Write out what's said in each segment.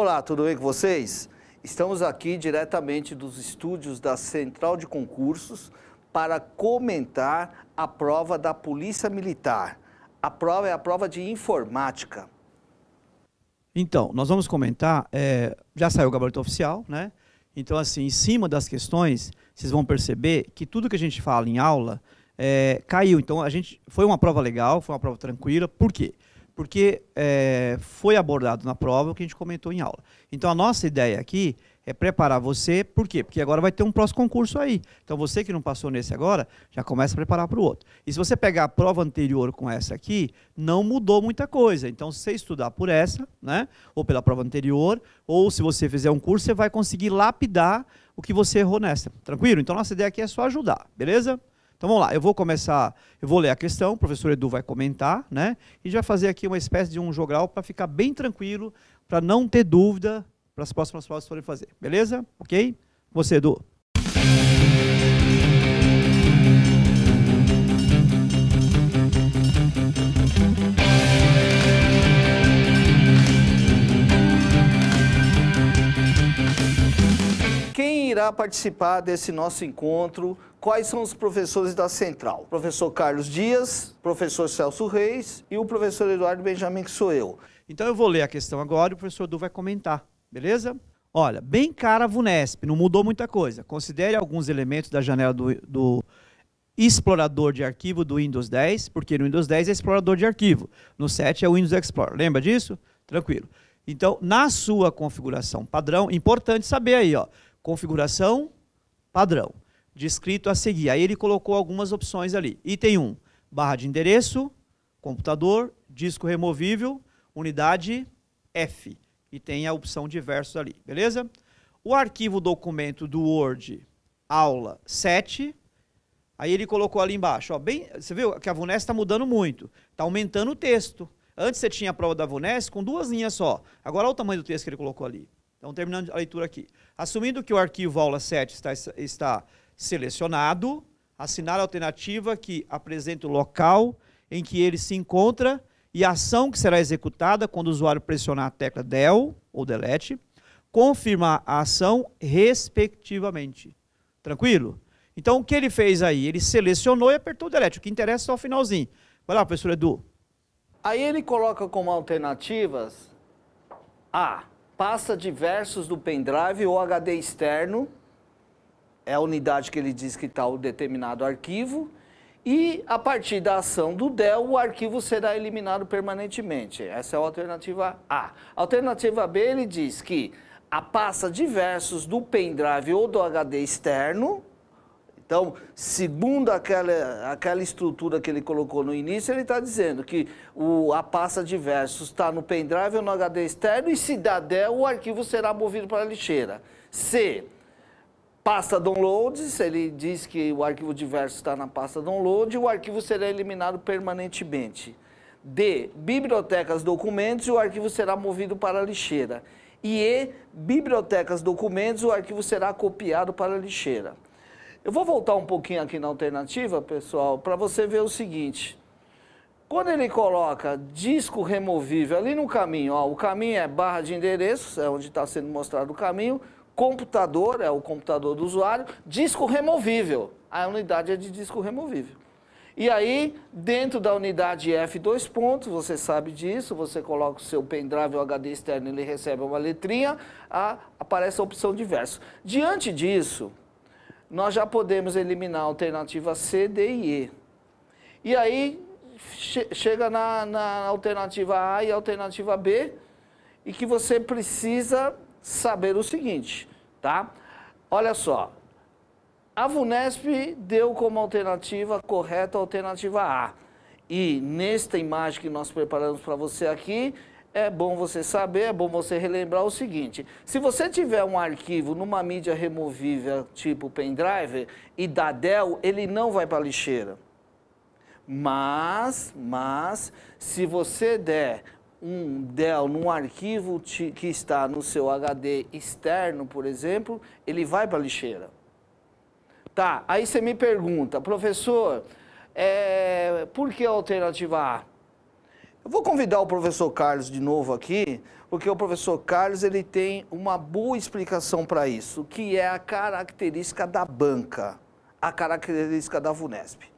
Olá, tudo bem com vocês? Estamos aqui diretamente dos estúdios da Central de Concursos para comentar a prova da Polícia Militar. A prova é a prova de informática. Então, nós vamos comentar, já saiu o gabarito oficial, né? Então, assim, em cima das questões, vocês vão perceber que tudo que a gente fala em aula caiu. Então, foi uma prova legal, foi uma prova tranquila. Por quê? Porque foi abordado na prova o que a gente comentou em aula. Então, a nossa ideia aqui é preparar você, por quê? Porque agora vai ter um próximo concurso aí. Então, você que não passou nesse agora, já começa a preparar para o outro. E se você pegar a prova anterior com essa aqui, não mudou muita coisa. Então, se você estudar por essa, né, ou pela prova anterior, ou se você fizer um curso, você vai conseguir lapidar o que você errou nessa. Tranquilo? Então, nossa ideia aqui é só ajudar, beleza? Então vamos lá, eu vou ler a questão, o professor Edu vai comentar, né? E a gente vai fazer aqui uma espécie de um jogral para ficar bem tranquilo, para não ter dúvida para as próximas provas que forem fazer. Beleza? Ok? Você, Edu. Quem irá participar desse nosso encontro? Quais são os professores da Central? Professor Carlos Dias, professor Celso Reis e o professor Eduardo Benjamin, que sou eu. Então eu vou ler a questão agora e o professor Edu vai comentar, beleza? Olha, bem cara a VUNESP, não mudou muita coisa. Considere alguns elementos da janela do explorador de arquivo do Windows 10, porque no Windows 10 é explorador de arquivo, no 7 é o Windows Explorer. Lembra disso? Tranquilo. Então, na sua configuração padrão, importante saber aí, ó, configuração padrão, descrito a seguir. Aí ele colocou algumas opções ali. Item 1, barra de endereço, computador, disco removível, unidade F. E tem a opção diversos ali, beleza? O arquivo documento do Word, aula 7. Aí ele colocou ali embaixo, ó, você viu que a VUNESP está mudando muito. Está aumentando o texto. Antes você tinha a prova da VUNESP com 2 linhas só. Agora olha o tamanho do texto que ele colocou ali. Então, terminando a leitura aqui. Assumindo que o arquivo aula 7 está selecionado, assinar a alternativa que apresenta o local em que ele se encontra e a ação que será executada quando o usuário pressionar a tecla Del ou Delete, confirmar a ação respectivamente. Tranquilo? Então, o que ele fez aí? Ele selecionou e apertou o Delete. O que interessa é só o finalzinho. Vai lá, professor Edu. Aí ele coloca como alternativas A, pasta diversos do pendrive ou HD externo, é a unidade que ele diz que está o determinado arquivo, e a partir da ação do Del, o arquivo será eliminado permanentemente. Essa é a alternativa A. A alternativa B, ele diz que a pasta diversos do pendrive ou do HD externo. Então, segundo aquela estrutura que ele colocou no início, ele está dizendo que a pasta diversos está no pendrive ou no HD externo e se dá Del, o arquivo será movido para a lixeira. C, pasta downloads, ele diz que o arquivo diverso está na pasta download e o arquivo será eliminado permanentemente. D, bibliotecas documentos e o arquivo será movido para a lixeira. E E, bibliotecas documentos, o arquivo será copiado para a lixeira. Eu vou voltar um pouquinho aqui na alternativa, pessoal, para você ver o seguinte. Quando ele coloca disco removível ali no caminho, ó, o caminho é barra de endereços, é onde está sendo mostrado o caminho, computador, é o computador do usuário, disco removível, a unidade é de disco removível. E aí, dentro da unidade F, 2 pontos, você sabe disso, você coloca o seu pendrive ou HD externo, ele recebe uma letrinha, aparece a opção diverso. Diante disso, nós já podemos eliminar a alternativa C, D e E. E aí, chega na alternativa A e alternativa B, e que você precisa saber o seguinte, tá? Olha só, a VUNESP deu como alternativa correta a alternativa A. E nesta imagem que nós preparamos para você aqui, é bom você saber, é bom você relembrar o seguinte. Se você tiver um arquivo numa mídia removível tipo pendrive e dá Del, ele não vai para a lixeira. Mas, se você der um Del num arquivo que está no seu HD externo, por exemplo, ele vai para a lixeira. Tá, aí você me pergunta, professor, por que a alternativa A? Eu vou convidar o professor Carlos de novo aqui, porque o professor Carlos ele tem uma boa explicação para isso, que é a característica da banca, a característica da VUNESP.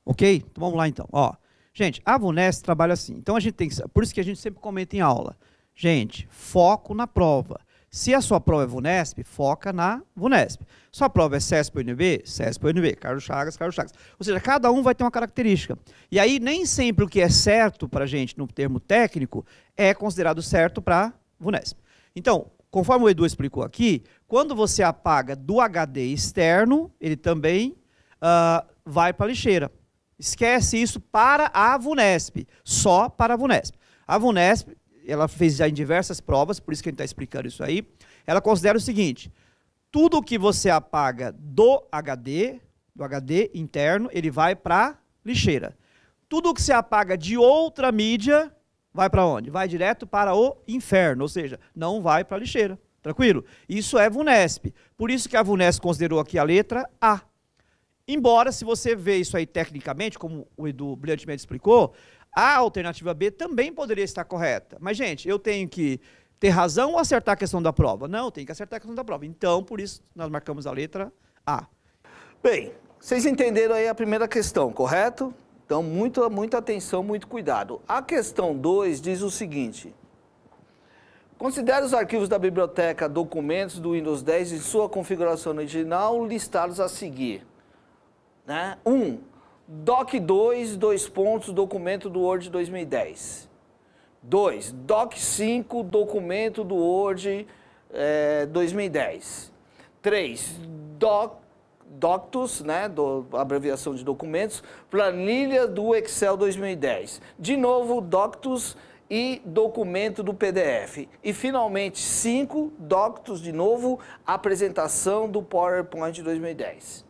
Ok? Então vamos lá então. Ó, gente, a VUNESP trabalha assim. Então a gente tem que, por isso que a gente sempre comenta em aula. Gente, foco na prova. Se a sua prova é VUNESP, foca na VUNESP. Sua prova é CESP-UNB, CESP-UNB, Carlos Chagas, Carlos Chagas. Ou seja, cada um vai ter uma característica. E aí, nem sempre o que é certo para a gente, no termo técnico, é considerado certo para a VUNESP. Então, conforme o Edu explicou aqui, quando você apaga do HD externo, ele também vai para a lixeira. Esquece isso para a VUNESP, só para a VUNESP. A VUNESP, ela fez já em diversas provas, por isso que a gente está explicando isso aí, ela considera o seguinte, tudo que você apaga do HD interno, ele vai para lixeira. Tudo que você apaga de outra mídia, vai para onde? Vai direto para o inferno, ou seja, não vai para lixeira. Tranquilo? Isso é VUNESP. Por isso que a VUNESP considerou aqui a letra A. Embora, se você vê isso aí tecnicamente, como o Edu brilhantemente explicou, a alternativa B também poderia estar correta. Mas, gente, eu tenho que ter razão ou acertar a questão da prova? Não, eu tenho que acertar a questão da prova. Então, por isso, nós marcamos a letra A. Bem, vocês entenderam aí a primeira questão, correto? Então, muita atenção, muito cuidado. A questão 2 diz o seguinte. Considere os arquivos da biblioteca documentos do Windows 10 em sua configuração original listados a seguir. 1. Doc2, documento do Word 2010. 2. Doc5, documento do Word 2010. 3. Doctus, abreviação de documentos, planilha do Excel 2010. De novo, Doctus e documento do PDF. E, finalmente, 5. Doctus, de novo, apresentação do PowerPoint 2010.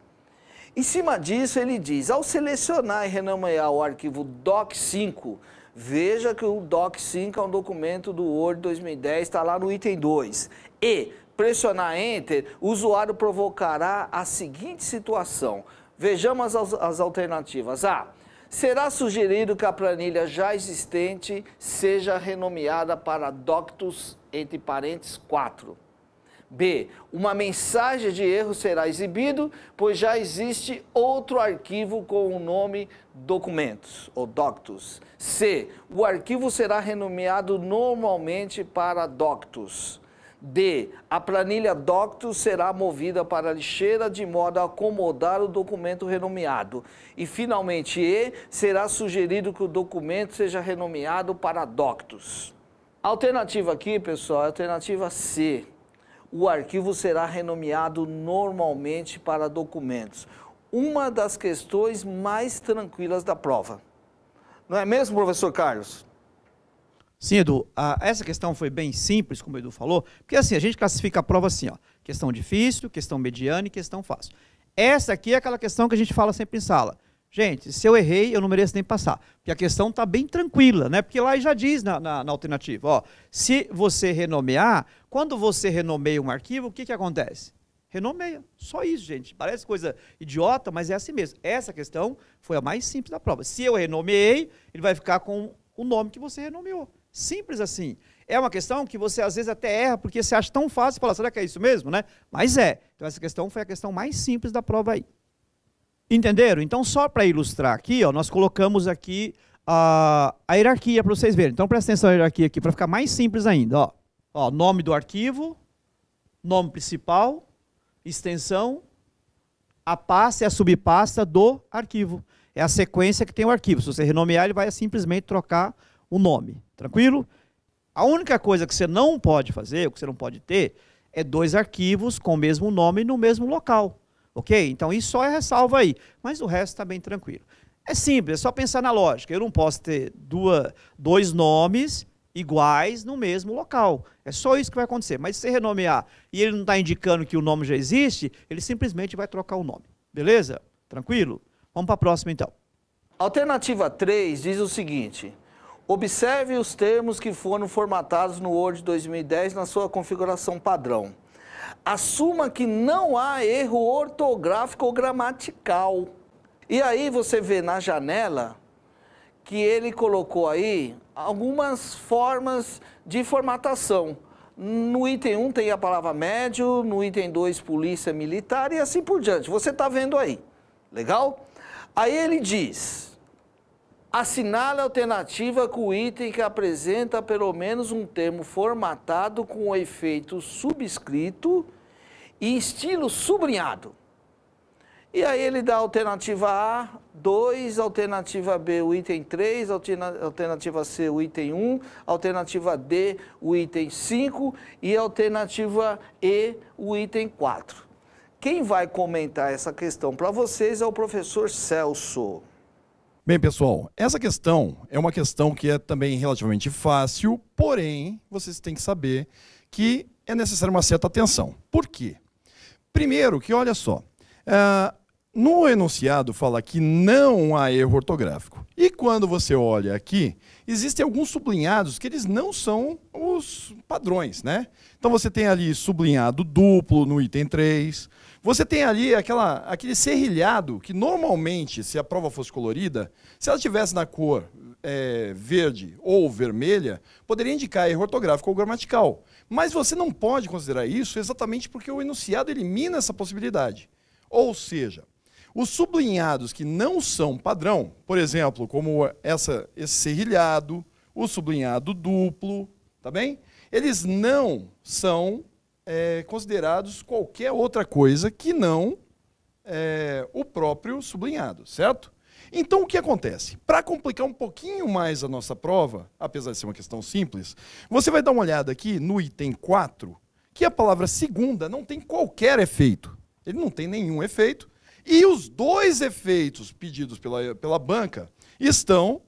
Em cima disso, ele diz, ao selecionar e renomear o arquivo Doc5, veja que o Doc5 é um documento do Word 2010, está lá no item 2. E pressionar Enter, o usuário provocará a seguinte situação. Vejamos as alternativas. A. Será sugerido que a planilha já existente seja renomeada para Doctus, entre parênteses, 4. B. Uma mensagem de erro será exibido, pois já existe outro arquivo com o nome documentos, ou doctus. C. O arquivo será renomeado normalmente para doctus. D. A planilha doctus será movida para a lixeira de modo a acomodar o documento renomeado. E, finalmente, E. Será sugerido que o documento seja renomeado para doctus. A alternativa aqui, pessoal, é a alternativa C. O arquivo será renomeado normalmente para documentos. Uma das questões mais tranquilas da prova. Não é mesmo, professor Carlos? Sim, Edu. Essa questão foi bem simples, como o Edu falou, porque assim, a gente classifica a prova assim, ó, questão difícil, questão mediana e questão fácil. Essa aqui é aquela questão que a gente fala sempre em sala. Gente, se eu errei, eu não mereço nem passar. Porque a questão está bem tranquila, né? Porque lá já diz na alternativa, ó, se você renomear, quando você renomeia um arquivo, o que acontece? Renomeia. Só isso, gente. Parece coisa idiota, mas é assim mesmo. Essa questão foi a mais simples da prova. Se eu renomeei, ele vai ficar com o nome que você renomeou. Simples assim. É uma questão que você às vezes até erra, porque você acha tão fácil e fala, será que é isso mesmo, né? Mas é. Então essa questão foi a questão mais simples da prova aí. Entenderam? Então, só para ilustrar aqui, ó, nós colocamos aqui a hierarquia para vocês verem. Então, presta atenção na hierarquia aqui, para ficar mais simples ainda. Ó, nome do arquivo, nome principal, extensão, a pasta e a subpasta do arquivo. É a sequência que tem o arquivo. Se você renomear, ele vai simplesmente trocar o nome. Tranquilo? A única coisa que você não pode fazer, o que você não pode ter, é 2 arquivos com o mesmo nome no mesmo local. Ok? Então, isso só é ressalva aí. Mas o resto está bem tranquilo. É simples, é só pensar na lógica. Eu não posso ter 2 nomes iguais no mesmo local. É só isso que vai acontecer. Mas se você renomear e ele não está indicando que o nome já existe, ele simplesmente vai trocar o nome. Beleza? Tranquilo? Vamos para a próxima, então. Alternativa 3 diz o seguinte. Observe os termos que foram formatados no Word 2010 na sua configuração padrão. Assuma que não há erro ortográfico ou gramatical. E aí você vê na janela que ele colocou aí algumas formas de formatação. No item 1 tem a palavra médio, no item 2 polícia militar e assim por diante. Você está vendo aí, legal? Aí ele diz, assinale a alternativa com o item que apresenta pelo menos um termo formatado com o efeito subscrito e estilo sublinhado. E aí ele dá a alternativa A, 2, alternativa B, o item 3, alternativa C, o item 1, alternativa D, o item 5 e alternativa E, o item 4. Quem vai comentar essa questão para vocês é o professor Celso. Bem, pessoal, essa questão é uma questão que é também relativamente fácil, porém, vocês têm que saber que é necessária uma certa atenção. Por quê? Primeiro que, olha só, no enunciado fala que não há erro ortográfico. E quando você olha aqui, existem alguns sublinhados que eles não são os padrões, né? Então você tem ali sublinhado duplo no item 3. Você tem ali aquele serrilhado que normalmente, se a prova fosse colorida, se ela tivesse na cor verde ou vermelha, poderia indicar erro ortográfico ou gramatical. Mas você não pode considerar isso exatamente porque o enunciado elimina essa possibilidade. Ou seja, os sublinhados que não são padrão, por exemplo, como esse serrilhado, o sublinhado duplo, tá bem? Eles não são considerados qualquer outra coisa que não o próprio sublinhado, certo? Então, o que acontece? Para complicar um pouquinho mais a nossa prova, apesar de ser uma questão simples, você vai dar uma olhada aqui no item 4, que a palavra segunda não tem qualquer efeito. Ele não tem nenhum efeito. E os dois efeitos pedidos pela banca estão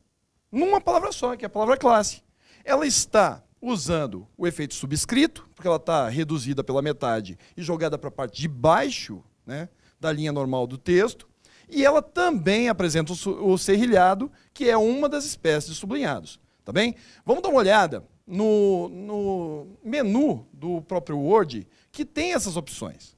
numa palavra só, que é a palavra classe. Ela está usando o efeito subscrito, porque ela está reduzida pela metade e jogada para a parte de baixo, né, da linha normal do texto. E ela também apresenta o serrilhado, que é uma das espécies de sublinhados. Tá bem? Vamos dar uma olhada no menu do próprio Word, que tem essas opções.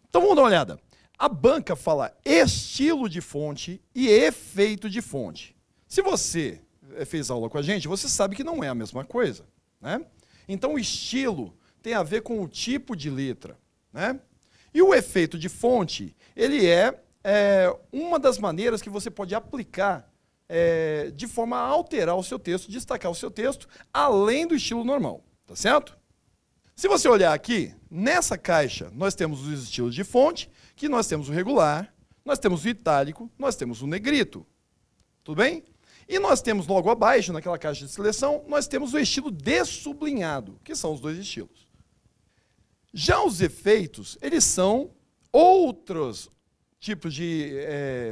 Então vamos dar uma olhada. A banca fala estilo de fonte e efeito de fonte. Se você fez aula com a gente, você sabe que não é a mesma coisa, né? Então o estilo tem a ver com o tipo de letra, né? E o efeito de fonte, ele é uma das maneiras que você pode aplicar de forma a alterar o seu texto, destacar o seu texto, além do estilo normal, tá certo? Se você olhar aqui, nessa caixa, nós temos os estilos de fonte, que nós temos o regular, nós temos o itálico, nós temos o negrito. Tudo bem? E nós temos logo abaixo, naquela caixa de seleção, nós temos o estilo dessublinhado, que são os dois estilos. Já os efeitos, eles são outros tipos de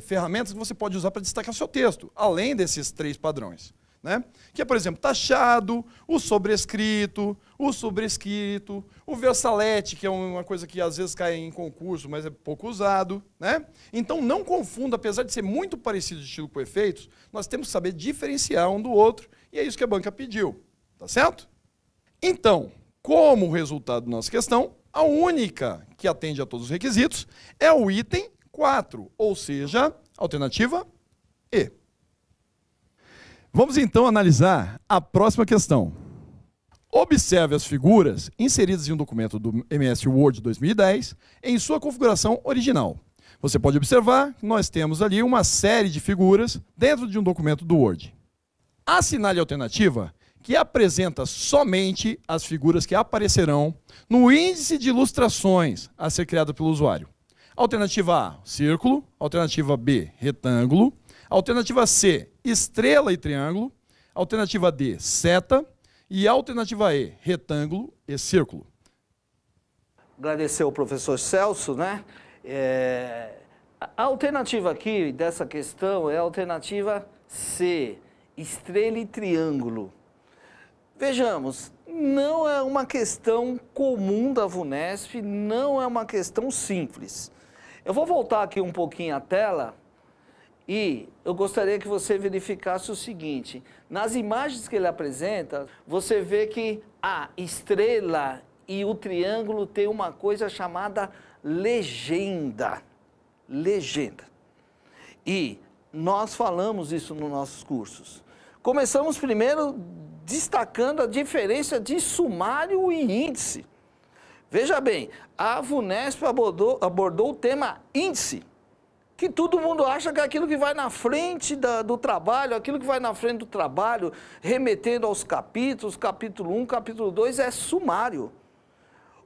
ferramentas que você pode usar para destacar o seu texto, além desses três padrões. Né? Que é, por exemplo, taxado, o sobrescrito, o versalete, que é uma coisa que às vezes cai em concurso, mas é pouco usado. Né? Então não confunda, apesar de ser muito parecido de estilo com efeitos, nós temos que saber diferenciar um do outro, e é isso que a banca pediu. Tá certo? Então, como resultado da nossa questão, a única que atende a todos os requisitos é o item 4, ou seja, alternativa E. Vamos então analisar a próxima questão. Observe as figuras inseridas em um documento do MS Word 2010 em sua configuração original. Você pode observar que nós temos ali uma série de figuras dentro de um documento do Word. Assinale a alternativa que apresenta somente as figuras que aparecerão no índice de ilustrações a ser criado pelo usuário. Alternativa A, círculo. Alternativa B, retângulo. Alternativa C, estrela e triângulo. Alternativa D, seta. E alternativa E, retângulo e círculo. Agradecer ao professor Celso, né? A alternativa aqui dessa questão é a alternativa C, estrela e triângulo. Vejamos, não é uma questão comum da VUNESP, não é uma questão simples. Eu vou voltar aqui um pouquinho a tela e eu gostaria que você verificasse o seguinte. Nas imagens que ele apresenta, você vê que a estrela e o triângulo tem uma coisa chamada legenda. Legenda. E nós falamos isso nos nossos cursos. Começamos primeiro destacando a diferença de sumário e índice. Veja bem, a VUNESP abordou o tema índice, que todo mundo acha que é aquilo que vai na frente do trabalho, aquilo que vai na frente do trabalho, remetendo aos capítulos, capítulo 1, capítulo 2, é sumário.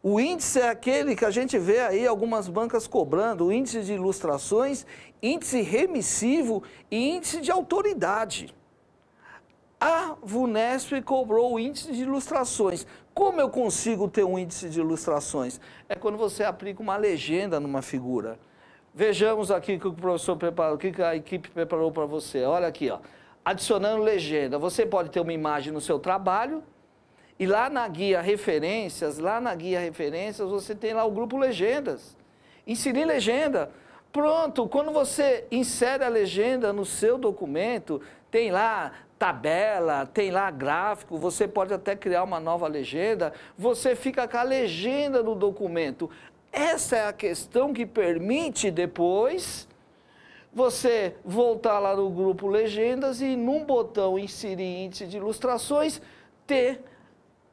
O índice é aquele que a gente vê aí algumas bancas cobrando, o índice de ilustrações, índice remissivo e índice de autoridade. A VUNESP cobrou o índice de ilustrações. Como eu consigo ter um índice de ilustrações? É quando você aplica uma legenda numa figura. Vejamos aqui o que o professor preparou, o que a equipe preparou para você. Olha aqui, ó. Adicionando legenda. Você pode ter uma imagem no seu trabalho e lá na guia referências, você tem lá o grupo legendas. Inserir legenda. Pronto, quando você insere a legenda no seu documento, tem lá tabela, tem lá gráfico, você pode até criar uma nova legenda, você fica com a legenda no documento. Essa é a questão que permite depois você voltar lá no grupo legendas e num botão inserir índice de ilustrações, ter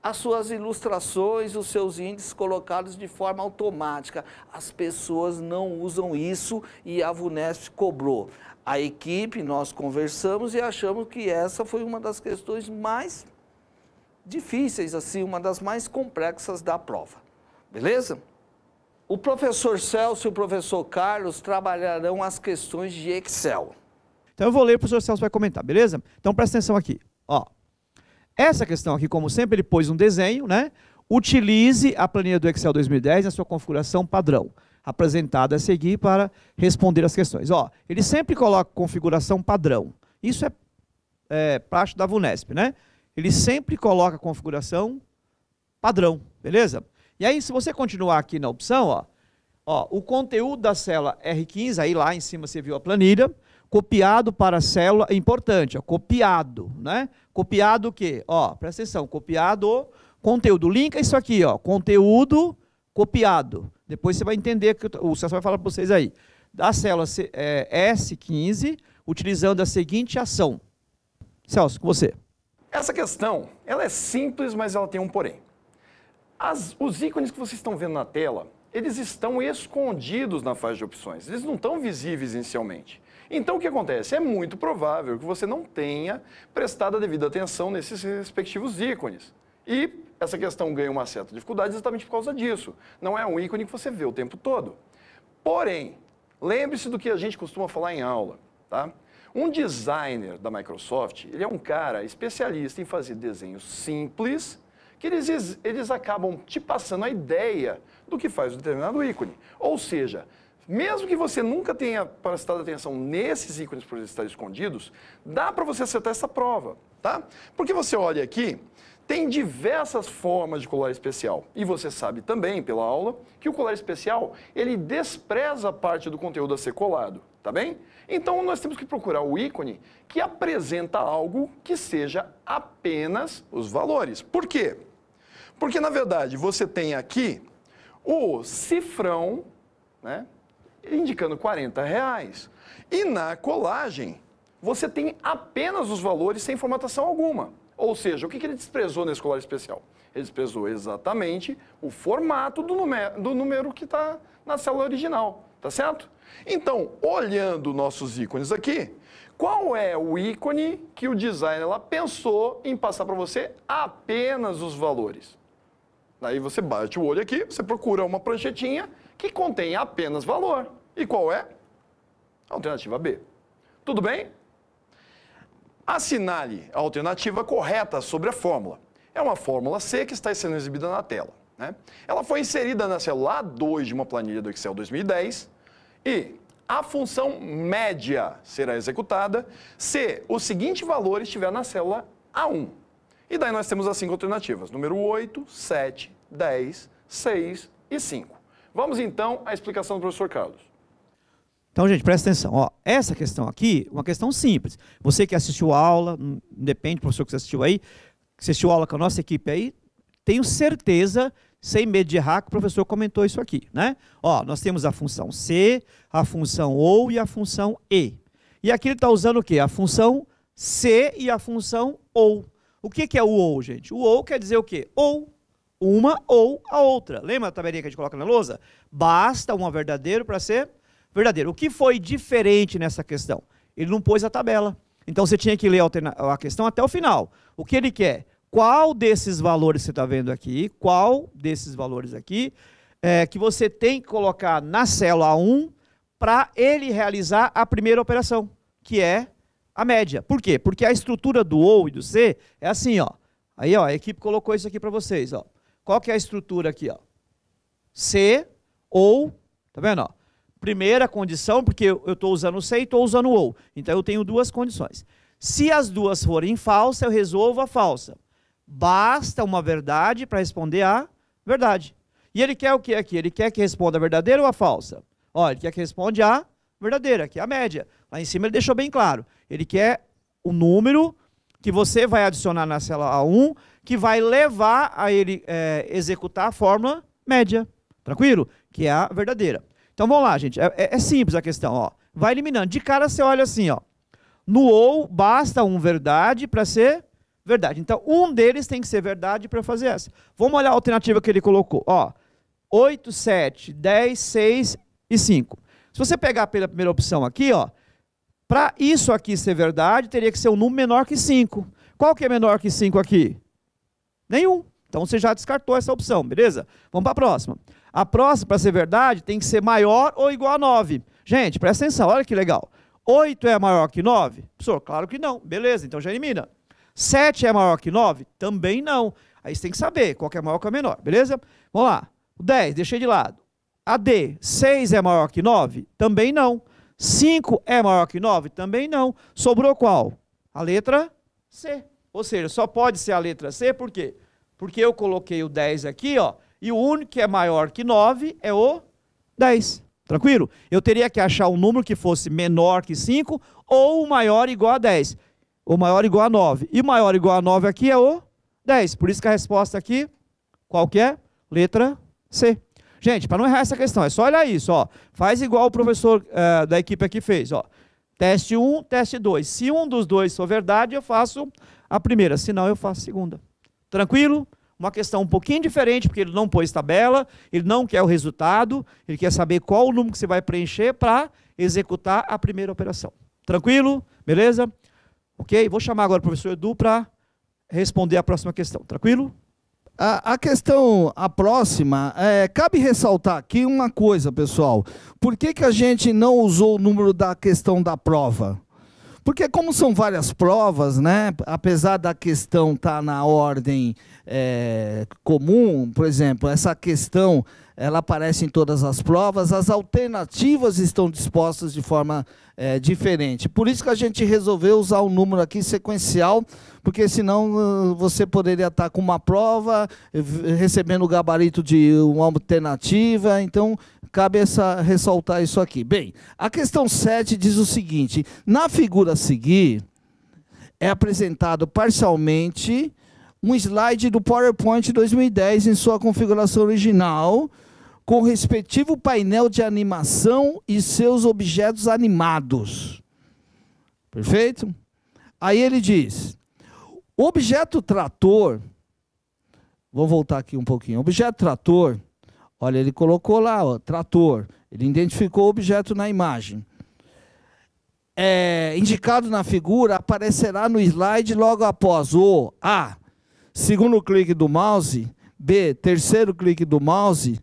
as suas ilustrações, os seus índices colocados de forma automática. As pessoas não usam isso e a VUNESP cobrou. A equipe, nós conversamos e achamos que essa foi uma das questões mais difíceis, assim, uma das mais complexas da prova. Beleza? O professor Celso e o professor Carlos trabalharão as questões de Excel. Então eu vou ler, o professor Celso vai comentar, beleza? Então presta atenção aqui. Ó, essa questão aqui, como sempre, ele pôs um desenho, né? Utilize a planilha do Excel 2010 na sua configuração padrão, apresentada a seguir para responder as questões. Ó, ele sempre coloca configuração padrão. Isso é praxe da VUNESP, né? Ele sempre coloca configuração padrão, beleza? E aí, se você continuar aqui na opção, ó, o conteúdo da célula R15, aí lá em cima você viu a planilha, copiado para a célula, é importante, ó, copiado, né? Copiado o quê? Ó, presta atenção, copiado conteúdo. Linka isso aqui, ó, conteúdo copiado. Depois você vai entender que o Celso vai falar para vocês aí. Da célula S15, utilizando a seguinte ação. Celso, com você. Essa questão, ela é simples, mas ela tem um porém. Os ícones que vocês estão vendo na tela, eles estão escondidos na faixa de opções. Eles não estão visíveis inicialmente. Então, o que acontece? É muito provável que você não tenha prestado a devida atenção nesses respectivos ícones. E essa questão ganha uma certa dificuldade exatamente por causa disso. Não é um ícone que você vê o tempo todo. Porém, lembre-se do que a gente costuma falar em aula, tá? Um designer da Microsoft, ele é um cara especialista em fazer desenhos simples, que eles acabam te passando a ideia do que faz um determinado ícone. Ou seja, mesmo que você nunca tenha prestado atenção nesses ícones por eles estarem escondidos, dá para você acertar essa prova, tá? Porque você olha aqui, tem diversas formas de colar especial. E você sabe também, pela aula, que o colar especial, ele despreza a parte do conteúdo a ser colado, tá bem? Então, nós temos que procurar o ícone que apresenta algo que seja apenas os valores. Por quê? Porque, na verdade, você tem aqui o cifrão, né, indicando R$40. E na colagem, você tem apenas os valores sem formatação alguma. Ou seja, o que ele desprezou nesse colar especial? Ele desprezou exatamente o formato do número que está na célula original, tá certo? Então, olhando nossos ícones aqui, qual é o ícone que o designer lá pensou em passar para você apenas os valores? Daí você bate o olho aqui, você procura uma pranchetinha que contém apenas valor. E qual é? Alternativa B. Tudo bem? Assinale a alternativa correta sobre a fórmula. É uma fórmula C que está sendo exibida na tela, né? Ela foi inserida na célula A2 de uma planilha do Excel 2010 e a função média será executada se o seguinte valor estiver na célula A1. E daí nós temos as 5 alternativas, número 8, 7, 10, 6 e 5. Vamos então à explicação do professor Carlos. Então, gente, presta atenção. Ó, essa questão aqui, uma questão simples. Você que assistiu a aula, depende do professor que você assistiu aí, que assistiu a aula com a nossa equipe aí, tenho certeza, sem medo de errar, que o professor comentou isso aqui, né? Ó, nós temos a função C, a função OU e a função E. E aqui ele está usando o quê? A função se e a função ou. O que é o ou, gente? O ou quer dizer o quê? Ou uma ou a outra. Lembra a tabelinha que a gente coloca na lousa? Basta uma verdadeiro para ser verdadeiro. O que foi diferente nessa questão? Ele não pôs a tabela. Então você tinha que ler a questão até o final. O que ele quer? Qual desses valores você está vendo aqui? Qual desses valores aqui que você tem que colocar na célula 1 para ele realizar a primeira operação, que é a média. Por quê? Porque a estrutura do ou e do se é assim, ó. Aí, ó, a equipe colocou isso aqui para vocês, ó. Qual que é a estrutura aqui, ó? Se, ou, tá vendo, ó? Primeira condição, porque eu estou usando o se e estou usando o ou. Então eu tenho duas condições. Se as duas forem falsas, eu resolvo a falsa. Basta uma verdade para responder a verdade. E ele quer o que aqui? Ele quer que responda a verdadeira ou a falsa? Ó, ele quer que responda a verdadeira, que é a média. Lá em cima ele deixou bem claro. Ele quer o número que você vai adicionar na célula 1, que vai levar a ele executar a fórmula média. Tranquilo? Que é a verdadeira. Então vamos lá, gente. É simples a questão, ó. Vai eliminando. De cara você olha assim, ó. No ou, basta um verdade para ser verdade. Então, um deles tem que ser verdade para fazer essa. Vamos olhar a alternativa que ele colocou. Ó, 8, 7, 10, 6 e 5. Se você pegar pela primeira opção aqui, ó, para isso aqui ser verdade, teria que ser um número menor que 5. Qual que é menor que 5 aqui? Nenhum. Então, você já descartou essa opção, beleza? Vamos para a próxima. A próxima, para ser verdade, tem que ser maior ou igual a 9. Gente, presta atenção, olha que legal. 8 é maior que 9? Professor, claro que não. Beleza, então já elimina. 7 é maior que 9? Também não. Aí você tem que saber qual que é maior ou qual é menor, beleza? Vamos lá. O 10, deixei de lado. A D, 6 é maior que 9? Também não. 5 é maior que 9? Também não. Sobrou qual? A letra C. Ou seja, só pode ser a letra C, por quê? Porque eu coloquei o 10 aqui, ó, e o único que é maior que 9 é o 10. Tranquilo? Eu teria que achar um número que fosse menor que 5 ou o maior igual a 10. O maior igual a 9. E o maior igual a 9 aqui é o 10. Por isso que a resposta aqui, qual que é? Letra C. Gente, para não errar essa questão, é só olhar isso, ó. Faz igual o professor da equipe aqui fez, ó. Teste 1, teste 2. Se um dos dois for verdade, eu faço a primeira. Se não, eu faço a segunda. Tranquilo? Uma questão um pouquinho diferente, porque ele não pôs tabela, ele não quer o resultado, ele quer saber qual o número que você vai preencher para executar a primeira operação. Tranquilo? Beleza? Ok? Vou chamar agora o professor Edu para responder a próxima questão. Tranquilo? A questão, a próxima, cabe ressaltar aqui uma coisa, pessoal. Por que a gente não usou o número da questão da prova? Porque como são várias provas, né, apesar da questão estar na ordem comum, por exemplo, essa questão ela aparece em todas as provas, as alternativas estão dispostas de forma diferente. Por isso que a gente resolveu usar o número aqui sequencial, porque senão você poderia estar com uma prova, recebendo o gabarito de uma alternativa, então cabe ressaltar isso aqui. Bem, a questão 7 diz o seguinte: na figura a seguir, é apresentado parcialmente um slide do PowerPoint 2010 em sua configuração original, com o respectivo painel de animação e seus objetos animados. Perfeito? Aí ele diz, o objeto trator, vou voltar aqui um pouquinho, objeto trator, olha, ele colocou lá, ó, trator, ele identificou o objeto na imagem. Indicado na figura, aparecerá no slide logo após o A, segundo clique do mouse, B, terceiro clique do mouse,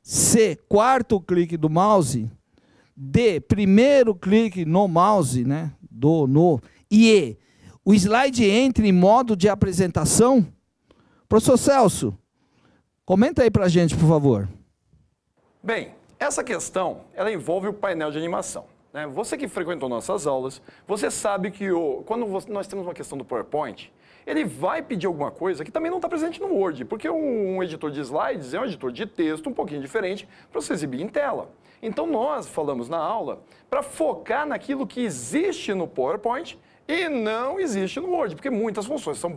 C, quarto clique do mouse, D, primeiro clique no mouse, né, e E, o slide entra em modo de apresentação. Professor Celso, comenta aí para a gente, por favor. Bem, essa questão, ela envolve o painel de animação. Você que frequentou nossas aulas, você sabe que quando nós temos uma questão do PowerPoint, ele vai pedir alguma coisa que também não está presente no Word, porque um editor de slides é um editor de texto um pouquinho diferente para você exibir em tela. Então nós falamos na aula para focar naquilo que existe no PowerPoint E não existe no Word, porque muitas funções são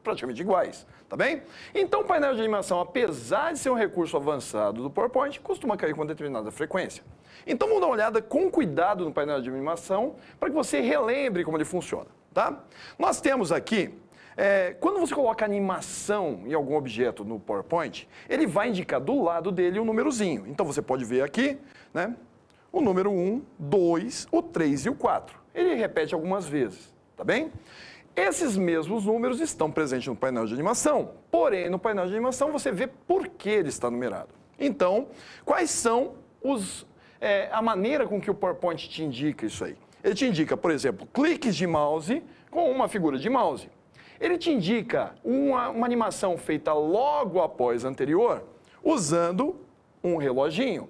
praticamente iguais, tá bem? Então, o painel de animação, apesar de ser um recurso avançado do PowerPoint, costuma cair com determinada frequência. Então, vamos dar uma olhada com cuidado no painel de animação para que você relembre como ele funciona, tá? Nós temos aqui, quando você coloca animação em algum objeto no PowerPoint, ele vai indicar do lado dele um númerozinho. Então, você pode ver aqui, né, o número 1, 2, o 3 e o 4. Ele repete algumas vezes, tá bem? Esses mesmos números estão presentes no painel de animação, porém, no painel de animação você vê por que ele está numerado. Então, quais são a maneira com que o PowerPoint te indica isso aí? Ele te indica, por exemplo, cliques de mouse com uma figura de mouse. Ele te indica uma animação feita logo após a anterior, usando um reloginho.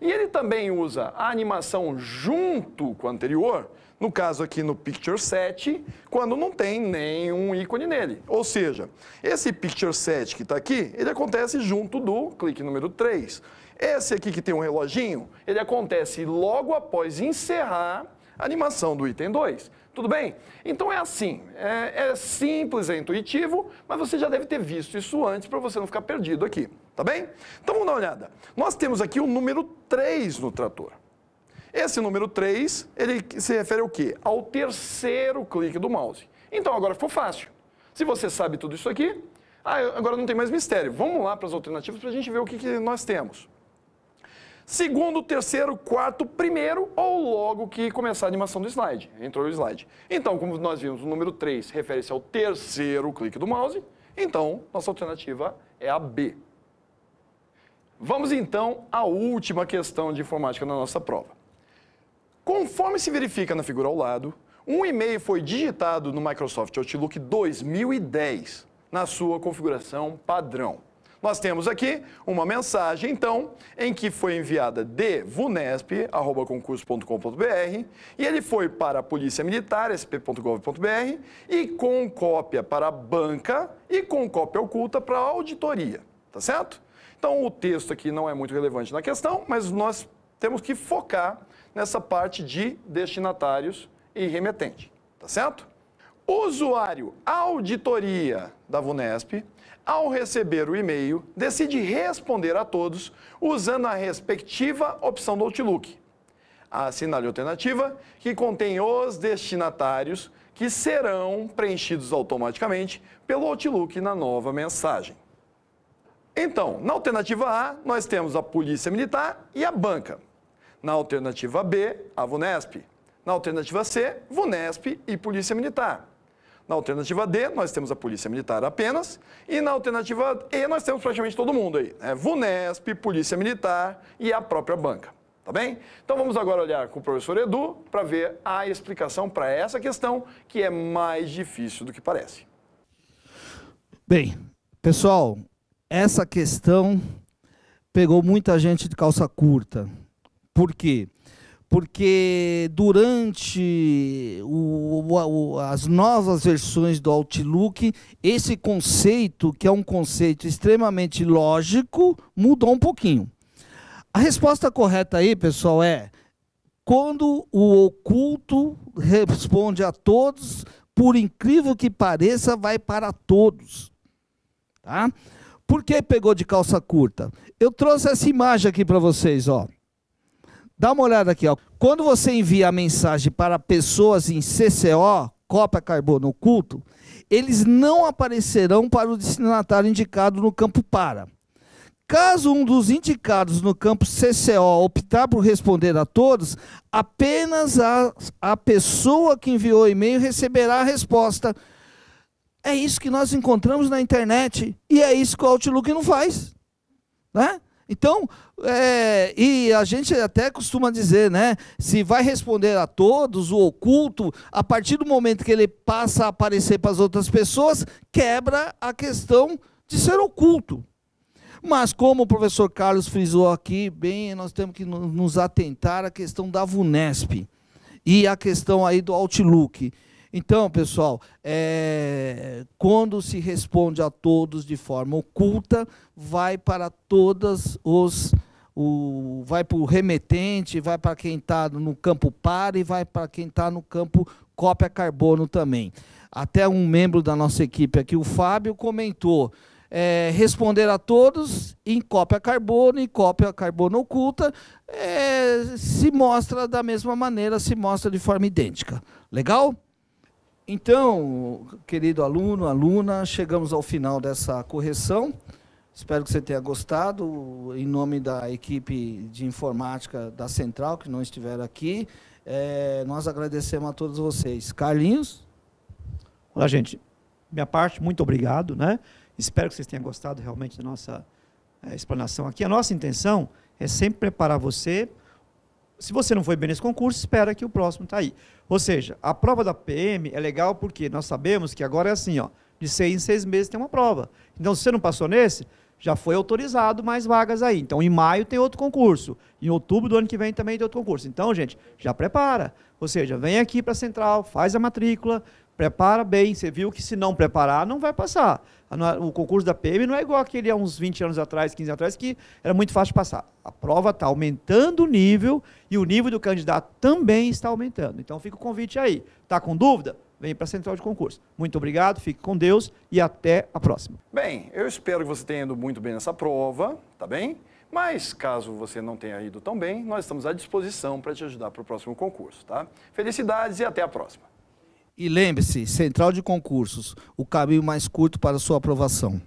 E ele também usa a animação junto com a anterior, no caso aqui no Picture Set, quando não tem nenhum ícone nele. Ou seja, esse Picture Set que está aqui, ele acontece junto do clique número 3. Esse aqui que tem um reloginho, ele acontece logo após encerrar a animação do item 2. Tudo bem? Então é assim, é simples, é intuitivo, mas você já deve ter visto isso antes para você não ficar perdido aqui, tá bem? Então vamos dar uma olhada. Nós temos aqui o número 3 no trator. Esse número 3, ele se refere ao quê? Ao terceiro clique do mouse. Então agora ficou fácil. Se você sabe tudo isso aqui, agora não tem mais mistério. Vamos lá para as alternativas para a gente ver o que nós temos. Segundo, terceiro, quarto, primeiro ou logo que começar a animação do slide. Entrou o slide. Então, como nós vimos, o número 3 refere-se ao terceiro clique do mouse. Então, nossa alternativa é a B. Vamos então à última questão de informática na nossa prova. Conforme se verifica na figura ao lado, um e-mail foi digitado no Microsoft Outlook 2010, na sua configuração padrão. Nós temos aqui uma mensagem, então, em que foi enviada de vunesp@concurso.com.br e ele foi para a Polícia Militar, sp.gov.br, e com cópia para a banca e com cópia oculta para a auditoria, tá certo? Então, o texto aqui não é muito relevante na questão, mas nós temos que focar nessa parte de destinatários e remetente, tá certo? O usuário auditoria da Vunesp, ao receber o e-mail, decide responder a todos usando a respectiva opção do Outlook. Assinale a alternativa que contém os destinatários que serão preenchidos automaticamente pelo Outlook na nova mensagem. Então, na alternativa A, nós temos a Polícia Militar e a banca. Na alternativa B, a Vunesp. Na alternativa C, Vunesp e Polícia Militar. Na alternativa D, nós temos a Polícia Militar apenas. E na alternativa E, nós temos praticamente todo mundo aí. Vunesp, Polícia Militar e a própria banca. Tá bem? Então vamos agora olhar com o professor Edu para ver a explicação para essa questão, que é mais difícil do que parece. Bem, pessoal, essa questão pegou muita gente de calça curta. Por quê? Porque durante as novas versões do Outlook, esse conceito, que é um conceito extremamente lógico, mudou um pouquinho. A resposta correta aí, pessoal, é quando o oculto responde a todos, por incrível que pareça, vai para todos. Tá? Por que pegou de calça curta? Eu trouxe essa imagem aqui para vocês, ó. Dá uma olhada aqui, ó. Quando você envia a mensagem para pessoas em CCO, cópia carbono oculto, eles não aparecerão para o destinatário indicado no campo para. Caso um dos indicados no campo CCO optar por responder a todos, apenas a pessoa que enviou o e-mail receberá a resposta. É isso que nós encontramos na internet e é isso que o Outlook não faz, né? Então, e a gente até costuma dizer, né? Se vai responder a todos, o oculto, a partir do momento que ele passa a aparecer para as outras pessoas, quebra a questão de ser oculto. Mas como o professor Carlos frisou aqui, bem, nós temos que nos atentar à questão da Vunesp e a questão aí do Outlook. Então, pessoal, quando se responde a todos de forma oculta, vai para todas vai para o remetente, vai para quem está no campo par e vai para quem está no campo cópia carbono também. Até um membro da nossa equipe aqui, o Fábio, comentou, responder a todos em cópia carbono e cópia carbono oculta, se mostra da mesma maneira, se mostra de forma idêntica. Legal? Então, querido aluno, aluna, chegamos ao final dessa correção. Espero que você tenha gostado. Em nome da equipe de informática da Central, que não estiveram aqui, nós agradecemos a todos vocês. Carlinhos? Olá, gente. Minha parte, muito obrigado, né? Espero que vocês tenham gostado realmente da nossa explanação aqui. A nossa intenção é sempre preparar você. Se você não foi bem nesse concurso, espera que o próximo está aí. Ou seja, a prova da PM é legal porque nós sabemos que agora é assim, ó, de 6 em 6 meses tem uma prova. Então, se você não passou nesse, já foi autorizado mais vagas aí. Então, em maio tem outro concurso. Em outubro do ano que vem também tem outro concurso. Então, gente, já prepara. Ou seja, vem aqui para a Central, faz a matrícula, prepara bem. Você viu que se não preparar, não vai passar. O concurso da PM não é igual aquele há uns 20 anos atrás, 15 anos atrás, que era muito fácil de passar. A prova está aumentando o nível e o nível do candidato também está aumentando. Então, fica o convite aí. Está com dúvida? Vem para a Central de Concurso. Muito obrigado, fique com Deus e até a próxima. Bem, eu espero que você tenha ido muito bem nessa prova, tá bem? Mas, caso você não tenha ido tão bem, nós estamos à disposição para te ajudar para o próximo concurso, tá? Felicidades e até a próxima. E lembre-se, Central de Concursos, o caminho mais curto para a sua aprovação.